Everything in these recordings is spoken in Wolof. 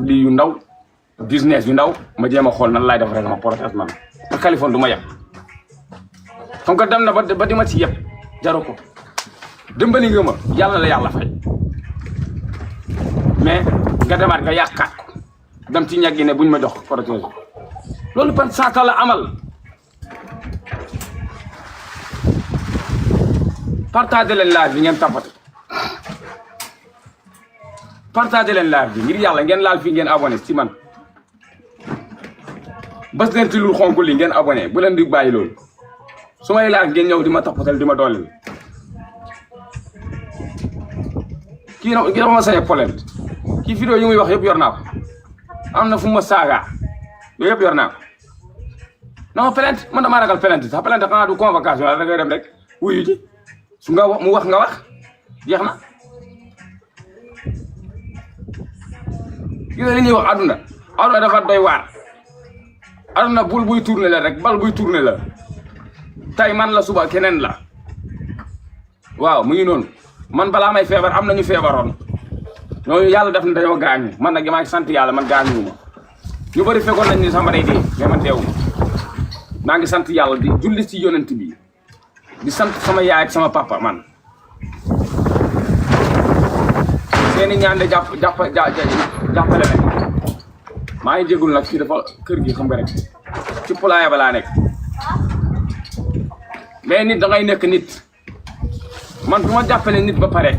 lii yu ndaw business yu ndaw ma jéem a xool nan laay def rek ma protest man te Kaliphone du ma yeb xam nga dem na ba di ma ci yeb jaru ko dimbali nga ma yàlla la yàlla fay mais nga demaat nga yàqaat ko dem ci ñag yi ne buñ ma jox protège loolu ban saata la amal partagé leen live bi ngeen tapate partagé leen live bi ngir yàlla ngeen laal fii ngeen abonné ci man bas leen ci lu xonk li ngeen abonné bu leen di bàyyi loolu su may laaj ngeen ñëw di ma tapatal di ma dooleel kii dafa ma sañe polent kii vidéo yi muy wax yëpp yor naa ko am na fu ma saaga yooyu yëpp yor naa ko non plainte man damaa ragal plainte sax plainte xanaa du convocation la da ngay dem rek wuyu ji su nga mu wax nga wax jeex na gis nga li ñuy wax aduna dafa doy waar aduna bul buy tourné la rek bal buy tourné la tay man la suba keneen la waaw mu ngi noonu man balaa may feebar am nañu feebaroon ñooñu yàlla def na dañoo gaañu man nag maa ngi sant yàlla man gaañu ma ñu bëri fekkoon nañ ni sama day dee mais man deewu maa ngi sant yàlla di julli ci yonent bi di sant sama yaay ak sama papa man seeni ñaan de jàppale nañ maa ngi jégul nag fii dafa kër gi xam nga rek ci pulaaya ba laa nekk mais nit da ngay nekk nit man bu ma jàppale nit ba pare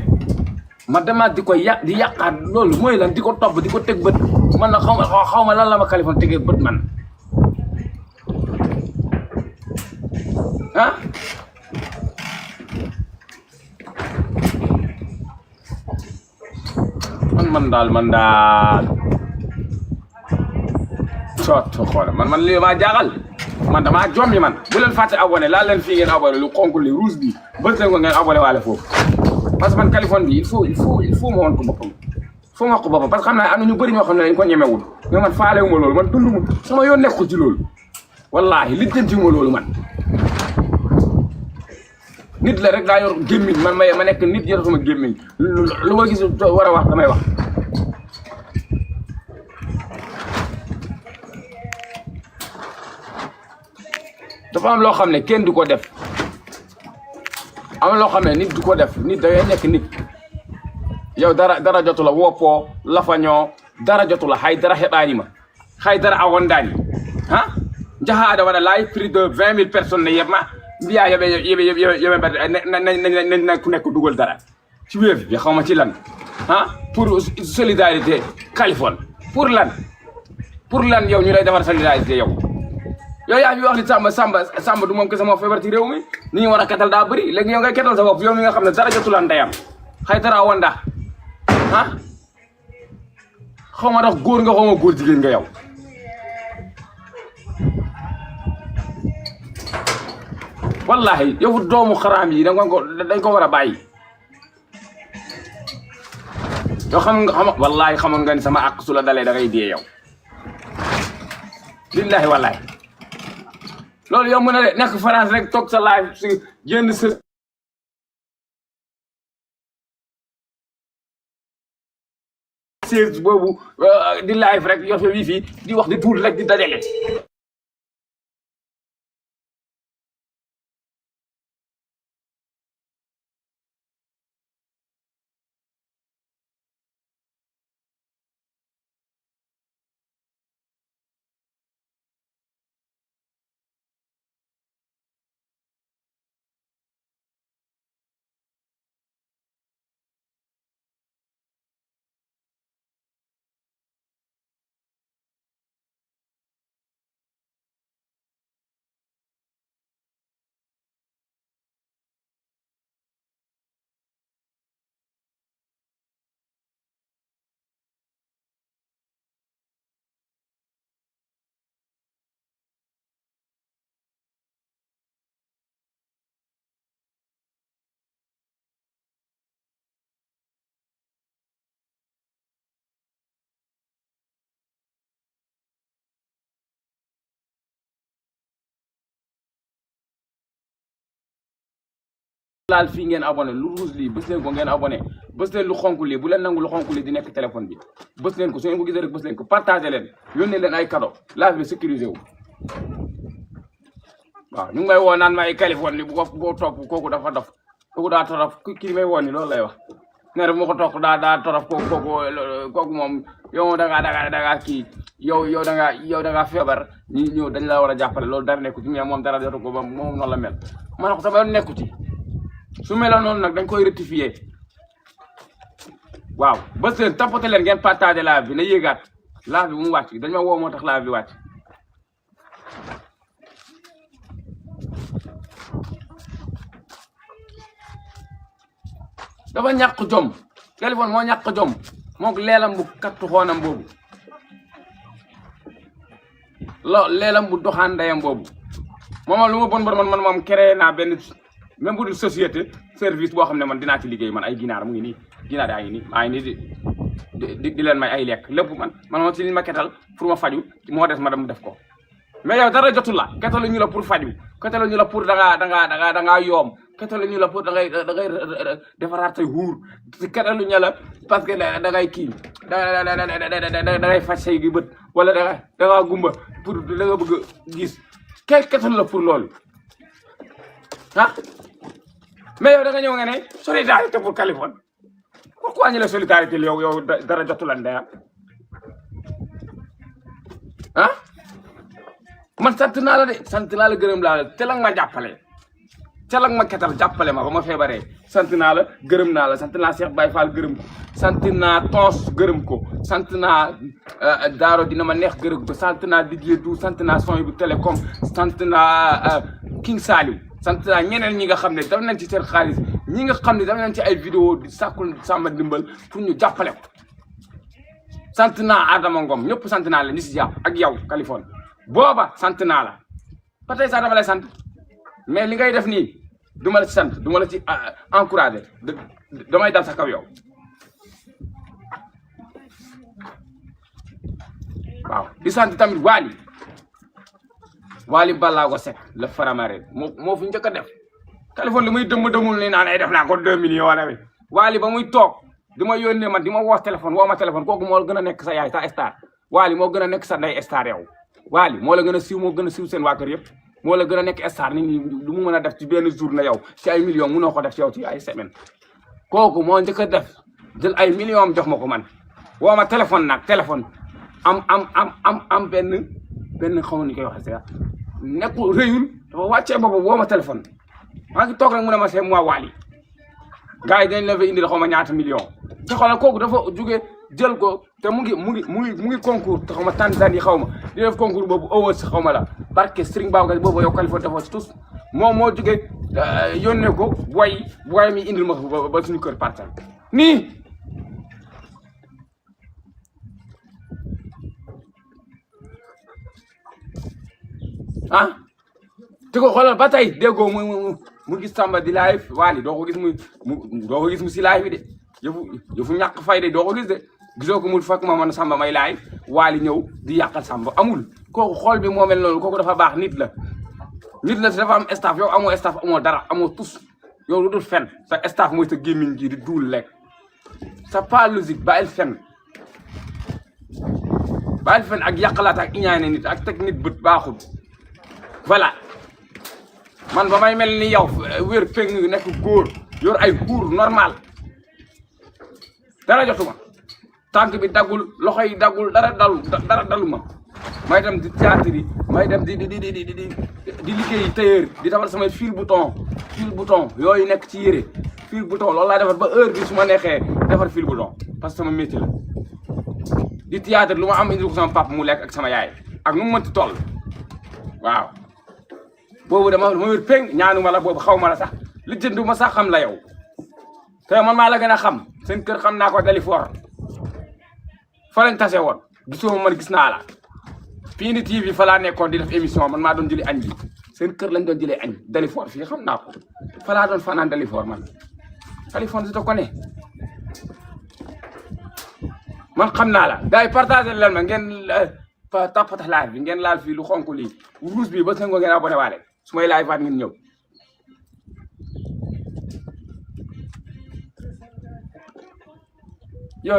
ma demaat di ko di yàqaat loolu mooy lan di ko topp di ko teg bët man na xaw ma lan la ma Kaliphone tegee bët man ah man daal coot xool man lii maa jaaxal man damaa jommi man bu leen fàtte abonné laal leen fii ngeen abonné lu xonk li rouge bi bës leen ko ngeen abonné waale foofu parce que man Kaliphone bi il faut ma woon ko boppam foo ma ko boppam parce que xam naa am na ñu bëri ñoo xam ne dañ ko ñemewul mais man faalewuma loolu man dunduma sama yoon nekkul ci loolu wallaahi lijjantiwuma loolu man nit la rek daa yor gémmiñ man ma nekk nit yoratuma gémmiñ lu ma gis war a wax damay wax dafa am loo xam ne kenn du ko def am loo xam ne nit du ko def nit da ngay nekk nit yow dara jotu la woppoo lafañoo dara jotu la hay dara heɓaanima hay dara a wondaani ha jahaade waɗa laay plus de 20 000 personnes ne yebma mbiya yoɓe mbaɗ ku nekk dugal dara ci Wave bi xaw ma ci lan ah pour solidarité Kaliphone pour lan yow ñu lay defar solidarité yow yaa fi wax ni Samba du moom kese moo feebar ci réew mi ni ñu war a ketal daa bëri léegi yow ngay ketal sa bopp yow mi nga xam ne dara jotul ndeyam xëy dara wanda ah xaw ma dox góor nga xaw ma góor jigéen nga yow wallahi yow doomu xaraam yi dañ ko war a bàyyi yow wallahi xamoon nga ni sama àq su la dalee da ngay dee yow billahi wallahi loolu yow mën na de nekk France rek toog sa live si génn sa siège boobu di live rek yor sa wifi di wax di tuur rek di dajale laal fii ngeen abonné lu rouge lii bës leen ko ngeen abonné bës leen lu xonk lii bu leen nangu lu xonk lii di nekk téléphone bi bës leen ko su ngeen ko gisee rek bës leen ko partagé leen yónnee leen ay cadeau live bi sécurisé wu waaw ñu ngi may woo naan ma ay Kaliphone li bu ko topp kooku dafa dof kooku daa torof kii may woo ni loolu lay wax ne rek moo ko topp daa torof kooku moom yow da ngaa kii yow da ngaa feebar ñi ñëw dañ la war a jàppale loolu dara nekku ci mais moom dara jotu ko ba moom noonu la mel ma ne ko sama yoon nekku ci su meloon noonu nag dañ koy rectifier waaw bës leen tapoté leen ngeen partagé live bi na yéegaat live bi mu wàcc dañ ma woo moo tax live bi wàcc dafa ñàkk jom Kaliphone moo ñàkk jom moog leelam bu kattu xoonam boobu leelam bu doxaan ndeyam boobu moom lu ma bon man moom créé naa benn même bu dul société service boo xam ne man dinaa ci liggéey man ay ginaar mu ngi nii ginaar yaa ngi nii maa ngi nii di leen may ay lekk lépp man moom si li ma ketal pour ma faju moo des ma dem def ko mais yow dara jotul la ketalu ñu la pour faju ketalu ñu la pour da ngaa yoom ketalu ñu la pour da ngay defaraat say huur ketalu ñu la parce que da ngay kii da ngay faj say gi bët wala da ngaa gumba pour da nga bëgg gis ketalu la pour loolu ah mais yow da nga ñëw nga ne solidarité pour Kaliphone pourquoi ñu la solidarité yow dara jotul la ndeyam ah man sant naa la de sant naa la gërëm laa la te la nga ma jàppale te la nga ma ketal jàppale ma ba ma feebaree sant naa la gërëm naa la sant naa Cheikh Baye Fall gërëm ko sant naa Tons gërëm ko sant naa Daaro dina ma neex gërëm ko sant naa Didier Dou sant naa Son bu Télécom sant naa King Saliou sant naa ñeneen ñi nga xam ne daf nañ ci seen xaalis ñi nga xam ne daf nañ ci ay vidéo di sàkkul Samba dimbal pour ñu jàppale ko sant naa Adama Ngom ñëpp sant naa la ñi si jàpp ak yow Kaliphone booba sant naa la ba tey sax dama lay sant mais li ngay def nii du ma la ci sant du ma la ci encouragé damay dal sa kaw yow waaw di sant tamit Wally Ballago Seck la Faramare moo fi njëkk a def Kaliphone li muy dëmul ni naan ay def naa ko 2 millions wala bi Wally ba muy toog di ma yónnee man di ma woo téléphone kooku moo gën a nekk sa yaay sa star Wally moo gën a nekk sa ndey star yow Wally moo la gën a siiw moo gën a siiw seen waa kër yëpp moo la gën a nekk star nit ñi lu mu mën a def ci benn jour na yow ci ay millions munoo ko def ci yow ci ay semaine kooku moo njëkk a def jël ay millions jox ma ko man woo ma téléphone nag téléphone am benn xaw ma ni koy waxee sax nekkul rëyul dafa wàccee boobu woo ma téléphone maa ngi toog rek mu ne ma c'est moi Wally gars yi dañ la fa indil xaw ma ñaata millions te xoolal kooku dafa jóge jël ko te mu ngi concours te xaw ma Tanzanie xaw ma di def concours boobu awards xaw ma la barke Serigne Babacar boobu yow Kaliphone defoo ci tous moom moo jóge yónnee ko booy mi indil ma ba suñu kër parcelle nii ah te ko xoolal ba tey déggoo mu gis Samba di live Wally doo ko gis mu si live bi de yëfu ñàkk fay de doo ko gis de gisoo ko mu fekk ma man Samba may live Wally ñëw di yàqal Samba amul kooku xool bi moo mel noonu kooku dafa baax nit la dafa am staff yow amoo staff amoo dara amoo tus yow lu dul fen sa staff mooy sa gémmiñ gi di duul lekk c'est pas logique bàyyil fen ak yàqalaat ak iñaane nit ak teg nit bët baaxul voilà man ba may mel ni yow wér feng nekk góor yor ay cours normal dara jotuma tànk bi daggul loxo yi daggul dara daluma may dem di théâtre yi may dem di liggéey tailleur di defar samay fil bouton yooyu nekk ci yére fil bouton loolu laa defar ba heure bi su ma neexee defar fil bouton parce que sama métier la di théâtre lu ma am indil ko sama papa mu lekk ak sama yaay ak nu mu mënti toll waaw boobu dama wér peng ñaanuma la boobu xaw ma la sax li jëndu ma sax xam la yow te man maa la gën a xam seen kër xam naa ko Dalifort fa lañ tase woon gisoo man gis naa la fii ni TV fa laa nekkoon di def émission man maa doon jëli añ bi seen kër lañ doon jëlee añ Dalifort fii xam naa ko fa laa doon fanaan Dalifort man Kaliphone si to ko ne man xam naa la gars yi partagé leen ma ngeen tapatax live bi ngeen laal fii lu xonk lii rouge bi ba seen ngeen abonné waale su may live waat ngeen ñëw yow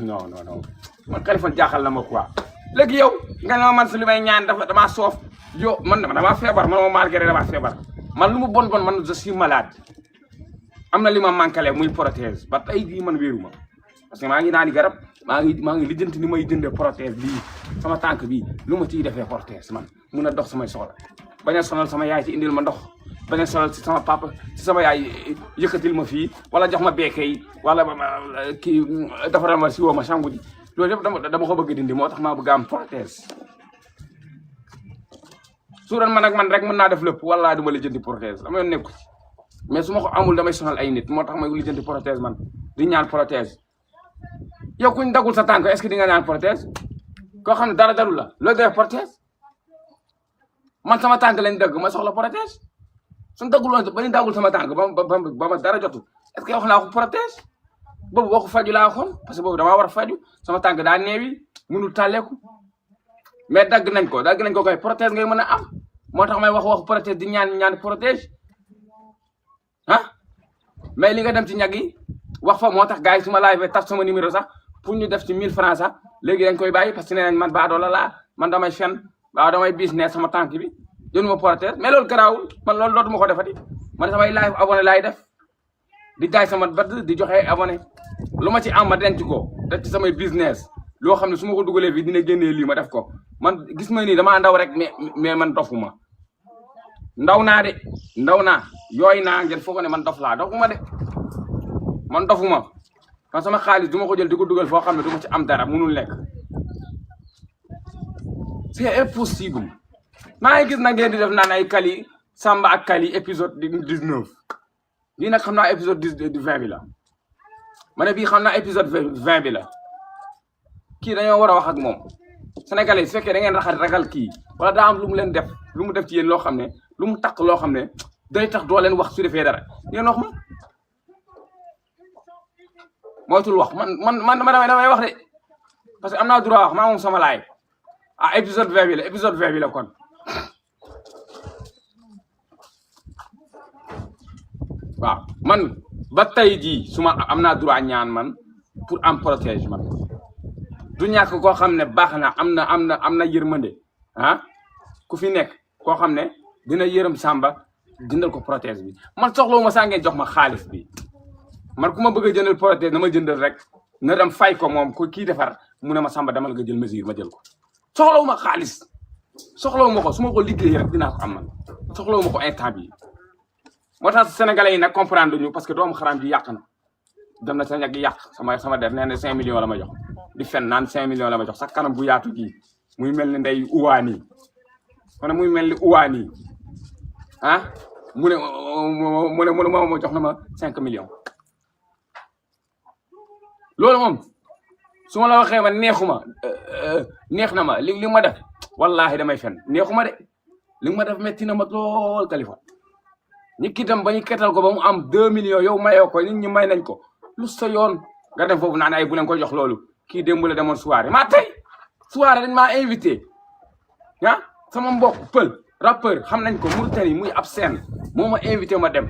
non non non man Kaliphone jaaxal na ma quoi léegi yow nga ne ma man su li may ñaan damaa soof yow man damaa feebar man ma malgré damaa feebar man lu mu bon man je suis malade am na li ma manqué muy prothèse ba tey bii man wéeru ma parce que maa ngi naani garab maa ngi lijjanti ni may jëndee prothèse bii sama tànk bii lu ma ciy defee prothèse man mun a dox samay soxla bañ a sonal sama yaay ci indil ma ndox bañ a sonal si sama papa si sama yaay yëkkatil ma fii wala jox ma beeke yi wala kii defaral ma si woo ma sangu ji loolu yëpp dama ko bëgg dindi moo tax maa bëgg am prothèse su doon man ak man rek mën naa def lépp wala du ma lijjanti prothèse dama yoon nekku ci mais su ma ko amul damay sonal ay nit moo tax may lijjanti prothèse man di ñaan prothèse yow kuñ dagul sa tànk est-ce que di nga ñaan prothèse koo xam ne dara dalul la loolu def prothèse man sama tànk lañ dagg ma soxla prothèse suñ daggul woon ba ñu daggul sama tànk ba ma dara jotul est-ce que wax naa ko prothèse boobu waxu faju laa waxoon parce que boobu damaa war a faju sama tànk daa neewi mënul tàlleeku mais dagg nañ ko koy prothèse ngay mën a am moo tax may waxu prothèse di ñaan prothèse ah mais li nga dem ci ñag yi wax fa moo tax gars yi su ma live taf sama numéro sax pour ñu def ci 1000 francs sax léegi dañ koy bàyyi parce que nee nañ man baadoola laa man damay fen waaw damay business sama tànk bi jënd ma prothèse mais loolu garaawul man loolu dootuma ko defati man samay live abonné laay def di jaay sama bët di joxe abonné lu ma ci am ma denc ko def ci samay business loo xam ne su ma ko dugalee fii dina génnee lii ma def ko man gis ma nii damaa ndaw rek mais man dofuma ndaw naa yooyu naa ngeen foog ne man dof laa dofuma de man dofuma kan sama xaalis du ma ko jël di ko dugal foo xam ne du ma ci am dara munul nekk c'est impossible maa ngi gis na ngeen di def naan ay Kali Samba ak Kali épisode 19 bii nag xam naa épisode 20 bi la ma ne bii xam naa épisode 20 bi la kii dañoo war a wax ak moom sénégalais su fekkee da ngeen ragal kii wala daa am lu mu leen def lu mu def ci yéen loo xam ne lu mu takk loo xam ne day tax doo leen wax su defee dara ngeen wax ma moytul wax man damay wax de parce que am naa droit wax maa moom sama laay épisode 20 bi la kon waaw man ba tey jii su ma am naa droit ñaan man pour am protège man du ñàkk koo xam ne baax na am na yërmande ku fi nekk koo xam ne dina yërëm Samba jëndal ko protège bi man soxlawuma saa ngeen jox ma xaalis bi man ku ma bëgg a jëndal protège na ma jëndal rek na dem fay ko moom ko kii defar mu ne ma Samba dama la nga jël mesure ma jël ko soxlawuma xaalis soxlawuma ko su ma ko liggéey rek dinaa ko am man soxlawuma ko instant bi moo tax sénégalais yi nag comprendre ñu parce que doomu xaram ji yàq na dem na sa ñag yàq sama der nee na 5 millions la ma jox di fen naan 5 millions la ma jox sax kanam bu yaatu gi muy mel ni ndey uwaani kon muy mel ni uwaani mu ne ma jox na ma 5 millions loolu moom su ma la waxee ma neex na ma li ma def wallahi damay fen neexuma de li ma def metti na ma lool Kaliphone ñi kitam ba ñu ketal ko ba mu am 2 millions yow mayoo ko nit ñi may nañ ko lu sa yoon nga dem foofu naan ay bu leen ko jox loolu kii démb la demoon soirée maa tey soirée dañ maa invité sama mbokk pël rappeur xam nañ ko Mauritanie muy ab scène moo ma invité ma dem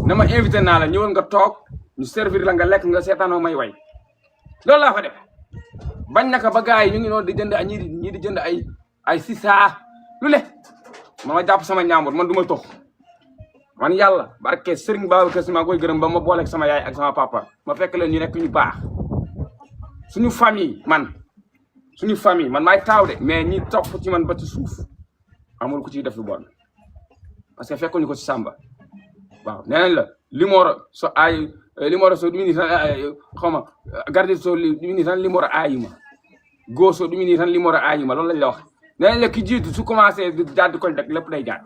na ma invité naa la ñëwal nga toog ñu servir la nga lekk nga seetaanoo may way loolu laa fa def bañ naka ba gars yi ñu ngi noonu di jënd ñii di jënd ay sisa lu le ma jàpp sama ñaambur man du ma tox man yàlla barke Serigne Babacar Sy maa koy gërëm ba ma booleeg sama yaay ak sama papa ma fekk leen ñu nekk ñu baax suñu famille man maay taaw de mais ñi topp ci man ba ci suuf amul ku ciy def lu bon parce que fekkuñu ko ci Samba waaw nee nañ la limoro so ɗumini tan xawma garde so ɗumini tan limoro ayima goo so ɗumini tan limoro ayima loolu lañ la wax nee nañ la ki jiitu su commencé di jàdd koñ rek lépp day jàdd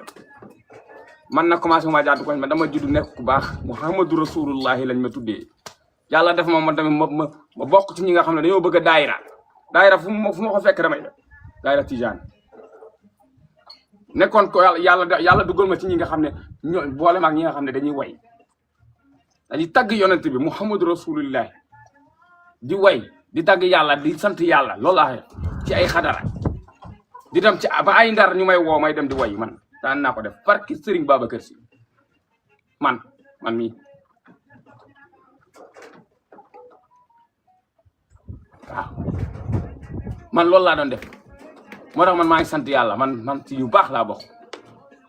man nag commencé ma jàdd koñ ma dama juddu nekk ku baax Muhammadu Rasulullahi lañ ma tuddee yàlla def ma tamit ma bokk ci ñi nga xam ne dañoo bëgg a daayira fu ma ko fekk damay def daayira Tijaan nekkoon ko yàlla dugal ma ci ñi nga xam ne ñoo boole ma ak ñi nga xam ne dañuy way dañuy tagg yonent bi Muhammadu Rasulullah di way di tagg yàlla di sant yàlla loolu laa ci ay xadara di dem ci ba ay ndar ñu may woo may dem di way man daan naa ko def barki Serigne Babacar Sy man mii waaw man loolu laa doon def moo tax man maa ngi sant yàlla man ci yu baax laa bokk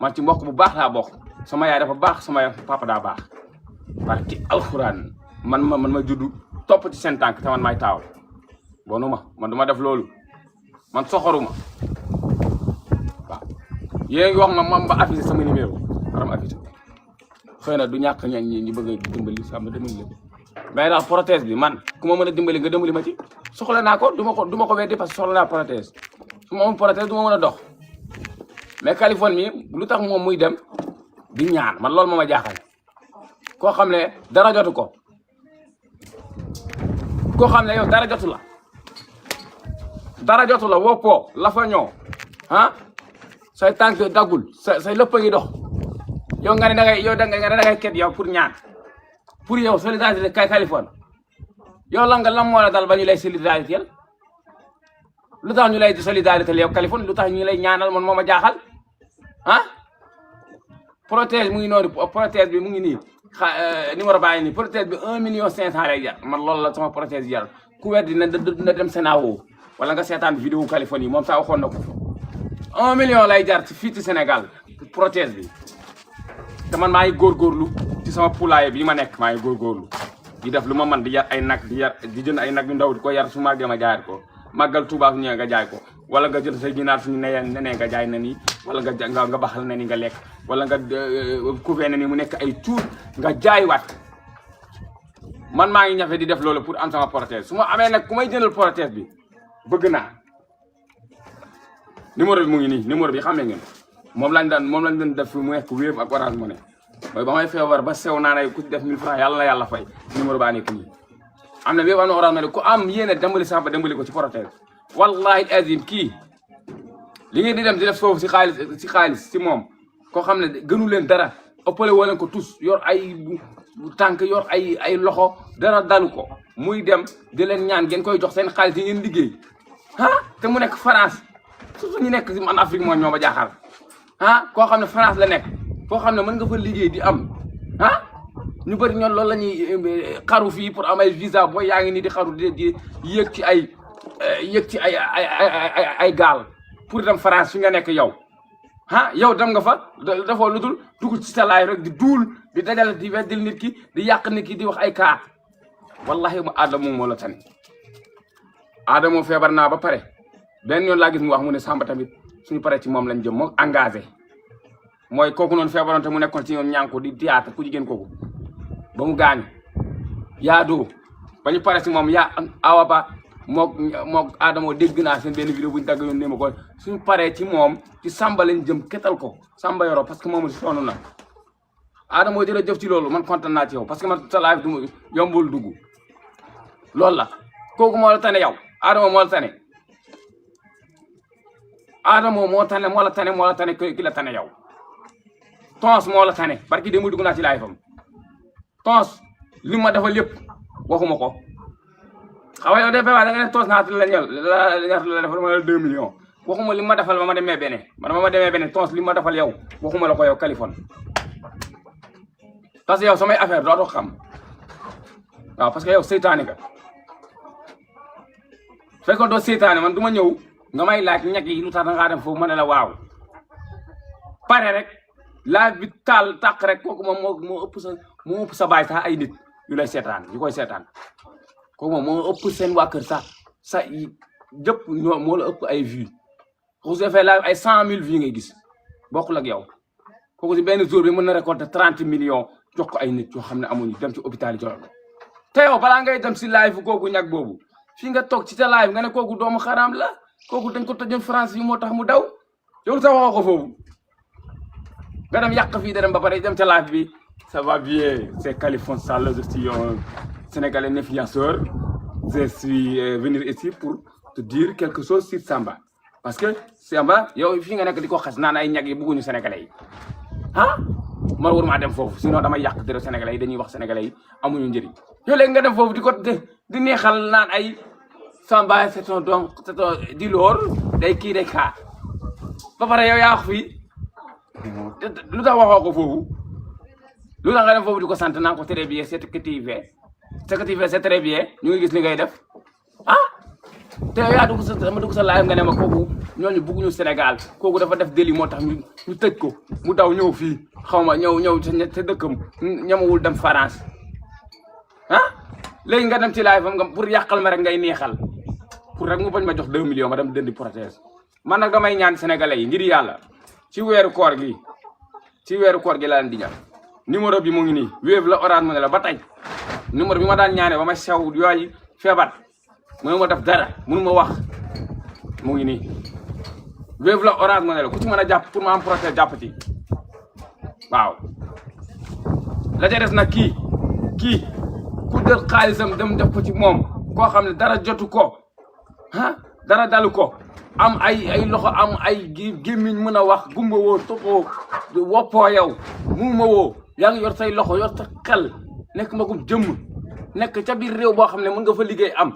man ci mbokk bu baax laa bokk sama yaay dafa baax sama papa daa baax parce que alxuraan man ma juddu topp ci seen tànk te man maay taaw bonu man duma def loolu man soxoruma waaw yéen ngi wax ma ba affiché sama numéro maanaam affiché xëy na du ñàkk ñi bëgg a dimbali sama dimbali lépp mais daal prothèse bi man ku ma mën a dimbali nga dimbali ma ci soxla naa ko du ma ko weddi parce que soxla naa prothèse su ma amul prothèse du ma mën a dox mais Californie mi lu tax moom muy dem di ñaan man loolu moo ma jaaxal koo xam ne dara jotu ko koo xam ne yow dara jotu la woppoo la fa ñëw ah say tànk daggul say lépp a ngi dox yow nga ne da ngay ket yow pour ñaan pour yow solidarité kay Californie yow lan moo la dal ba ñu lay solidarité lu tax ñu lay solidarité yow Californie lu tax ñu lay ñaanal man moo ma jaaxal ah prothèse mu ngi noonu prothèse bi mu ngi nii numéro baa ngi nii prothèse bi 1,500,000 lay jar man loolu la sama prothèse jar ku weddi na dem Sénégal wala nga seetaan vidéo Californie moom saa waxoon na ko 1 million lay jar ci fii ci Sénégal prothèse bi te man maa ngi góorgóorlu ci sama poulailler bi ma nekk maa ngi góorgóorlu di def lu ma man di yar ay nag di jënd ay nag yu ndaw di ko yar su màggee ma jaayat ko màggal Tuubaa su ñëwee nga jaay ko wala nga jël say ginaar suñu nenee nga jaay na ni wala nga baxal na ni nga lekk wala nga couver na ni mu nekk ay cuur nga jaay waat man maa ngi ñafe di def loolu pour am sama prothèse su ma amee nag ku may jëndal prothèse bi bëgg naa numéro bi mu ngi nii numéro bi xam ngeen moom lañ doon def mu nekk Wave ak Orange Money mooy ba may feebar ba sew naa ne ku def 1000 francs yàlla na yàlla fay numéro baa nekk nii am na Wave am na Orange Money ku am yéene dimbali Samba dimbali ko ci prothèse wallahi azim kii li ngeen di dem di def foofu si xaalis si moom koo xam ne gënu leen dara ëppale woo leen ko tous yor ay tànk yor ay loxo dara dalu ko muy dem di leen ñaan ngeen koy jox seen xaalis yi ngeen liggéey te mu nekk France surtout ñu nekk man Afrique moo ñoo ma jaaxal koo xam ne France la nekk foo xam ne mën nga fa liggéey di am ñu bëri ñoon loolu la ñuy xaru fii pour am ay visa booy yaa ngi nii di xaru di yéeg ci ay gaal pour dem France fi nga nekk yow yow dem nga fa dafoo lu dul dugg ci sa laay rek di duul di dajal di weddil nit ki di yàq nit ki di wax ay kaa wallahi mu Adamo moo la tane Adamo feebar naa ba pare benn yoon laa gis mu wax mu ne Samba tamit suñu pare ci moom lañ jëm moo engagé mooy kooku noonu feebaroon te mu nekkoon ci ñoom ñànku di théâtre ku jigéen kooku ba mu gaañu yaadoo ba ñu pare ci moom awa ba mook Adamo dégg naa seen benn vidéo bu ñu dagg yoon ne ma ko suñu paree ci moom ci Samba lañ jëm ketal ko Samba Yoro parce que moom sonn na Adamo jërëjëf ci loolu man kontaan naa ci yow parce que man sa live du yombul dugg loolu la kooku moo la tane yow Adamo moo la tane Adamo moo la tane ki la tane yow Tons moo la tane barki démb dugg naa ci live am Tons li ma defal lépp waxuma ko xaw yow de ba da nga ne Tons naata la defal ma 2 millions waxuma li ma defal ba ma demee beneen Tons li ma defal yow waxuma la ko yow Californie parce que yow samay affaire dootoo xam waaw parce que yow seytaane nga fekkoon doo seytaane man du ma ñëw nga may laaj ñag yi lu tax da ngaa dem foofu ma ne la waaw pare rek laaj bi tàq rek kooku moom moo ëpp sa baay sax ay nit yu lay seetaan yu koy seetaan kooku moom moo ëpp seen waa kër sax sa jëpp moo la ëpp ay vues kooku su defee live ay 100 000 vues ngay gis bokkul ak yow kooku si benn jour bi mën na récolter 30 millions jox ko ay nit yoo xam ne amuñu dem ci hôpital yi jox ko te yow balaa ngay dem si live kooku ñag boobu fii nga toog ci sa live nga ne kooku doomu xaraam la kooku dañ ko tëjoon France yi moo tax mu daw yow sax waxoo ko foofu nga dem yàq fii da dem ba pare dem ca live bi ça va bien c'est Kaliphone Sall je suis un Sénégalais influenceur je suis venu ici pour te dire quelque chose sur Samba parce que Samba yow fii nga nekk di ko xas naan ay ñag yi bëgguñu Sénégalais yi man waruma dem foofu sinon damay yàq dara Sénégalais yi dañuy wax Sénégalais yi amuñu njëriñ yow léegi nga dem foofu di ko di neexal naan ay Samba c'est un don di loor day kii day kaa ba pare yow yaa wax fii lu tax waxoo ko foofu lu tax nga dem foofu di ko sant naan ko très bien c'est que tu fais c'est très bien ñu ngi gis li ngay def te yaa dugg sa ma dugg sa live nga ne ma kooku ñooñu bugguñu Sénégal kooku dafa def délit moo tax ñu tëj ko mu daw ñëw fii xaw ma ñëw te dëkkam ñamawul dem France ah léegi nga dem ci live am nga pour yàqal ma rek ngay neexal pour rek mu bañ ma jox 2 millions ma dem dëndi protège man nag damay ñaan sénégalais yi ngir yàlla ci weeru koor gi la leen di ñaan numéro bi mu ngi nii Wave la Orange Money la ba tey numéro bi ma daan ñaane ba ma sew yooyu feebar mënu ma def dara mënu ma wax mu ngi nii Wave la Orange Money la ku ci mën a jàpp pour ma am protège jàpp ci waaw la ca des nag kii ku jël xaalisam dem def ko ci moom koo xam ne dara jotu ko ah dara dalu ko am ay loxo am ay gémmiñ mën a wax gumba woo toppoo woppoo yow muuma woo yaa ngi yor say loxo yor sa xel nekk magum jëmm nekk ca biir réew boo xam ne mën nga fa liggéey am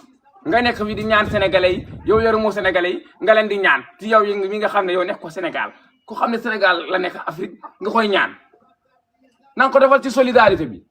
nga nekk fi di ñaan sénégalais yi yow yoru moo sénégalais yi nga leen di ñaan ci yow yi mi nga xam ne yow nekk ko Sénégal ku xam ne Sénégal la nekk Afrique nga koy ñaan na nga ko defal ci solidarité bi